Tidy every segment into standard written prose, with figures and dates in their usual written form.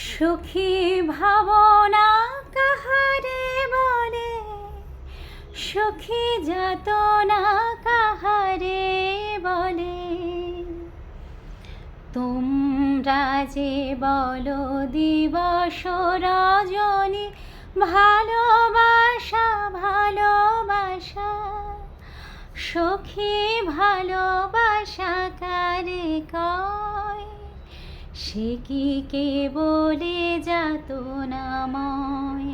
সুখী ভাবনা কাহারে বলে, সুখী যাতনা কাহারে বলে। তোমরা যে বলো দিবস রজনী, ভালোবাসা ভালোবাসা, সখী ভালোবাসা কারে কয়? সে কি কেবলে যাতনাময়,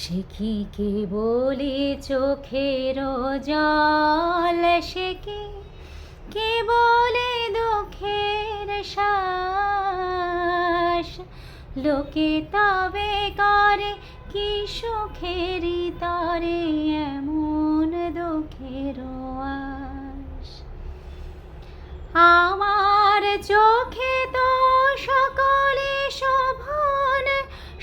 সে কি কেবলে চোখের জল, সে কি কেবলে দুঃখের শ্বাস। লোকে তবে করে কি সুখেরই তরে এমন দুঃখের আশ। আমার চোখে তো সকলে শোভন,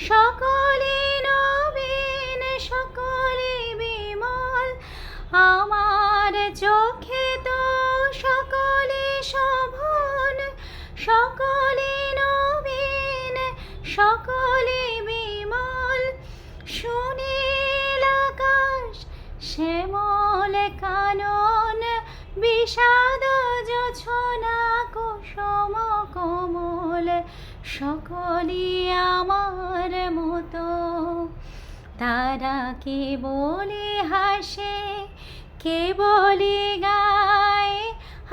সকলে নবীন, সকলে বিমল। আমার চোখে তো সকলে শোভন, সকলে নবীন, সকলে বিমল। সুনীল আকাশ, শ্যামল কানন, বিষাদ জোছনা কুসুম কোমল, সকলই আমার মতো। তারা কেবলি হাসে, কেবলি গায়,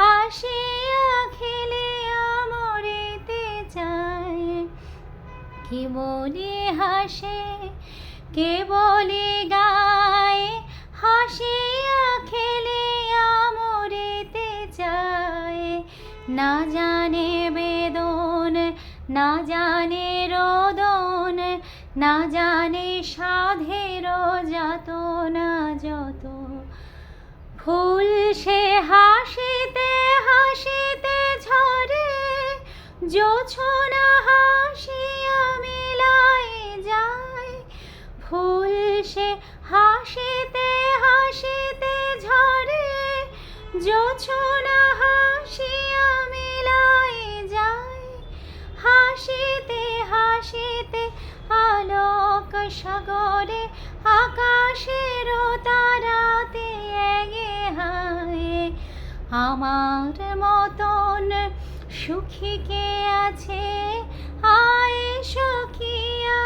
হাসিয়া খেলিয়া মরিতে চায়। কেবলি হাসে, কেবলি গায়, হাসিয়া খেলিয়া মরিতে চায়। না জানে বেদন, না জানে রোদন, না জানে সাধের যাতনা যত। ফুল সে হাসিতে হাসিতে ঝরে, জোছনা হাসিয়া মিলাই যায়। ফুল সে হাসিতে হাসিতে ঝরে, জোছনা হাসিয়া মিলাই যায়। হাসিতে হাসিতে আলোক সাগরে, আকাশের তারাতে এগে হায়। আমার মতন সুখী কে আছে? আয় সখী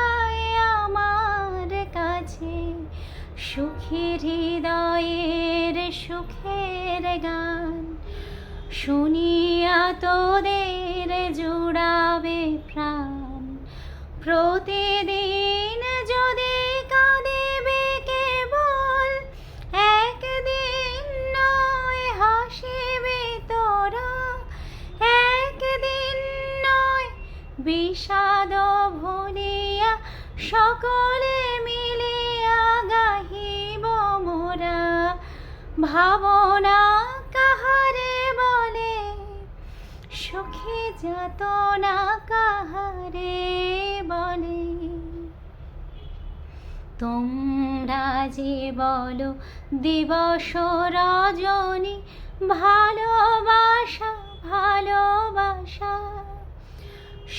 আয় আমার কাছে। সুখীর হৃদয়ের সুখের গান শুনিয়া তোদের জুড়াবে প্রাণ। প্রতিদিন যদি কাঁদিবে কেবল, একদিন নয় হাসিবে তোরা। একদিন নয় বিষাদ ভুলিয়া, সকলে মিলিয়া গাহিব মোরা। ভাবনা কাহারে বলে, সুখী যাতনা কাহারে বলে। তোমরা যে বলো দিবস রজনী, ভালোবাসা ভালোবাসা,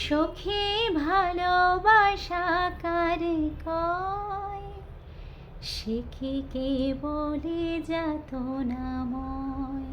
সখী ভালোবাসা কারে কয়? সে কি কেবলে যাতনাময়।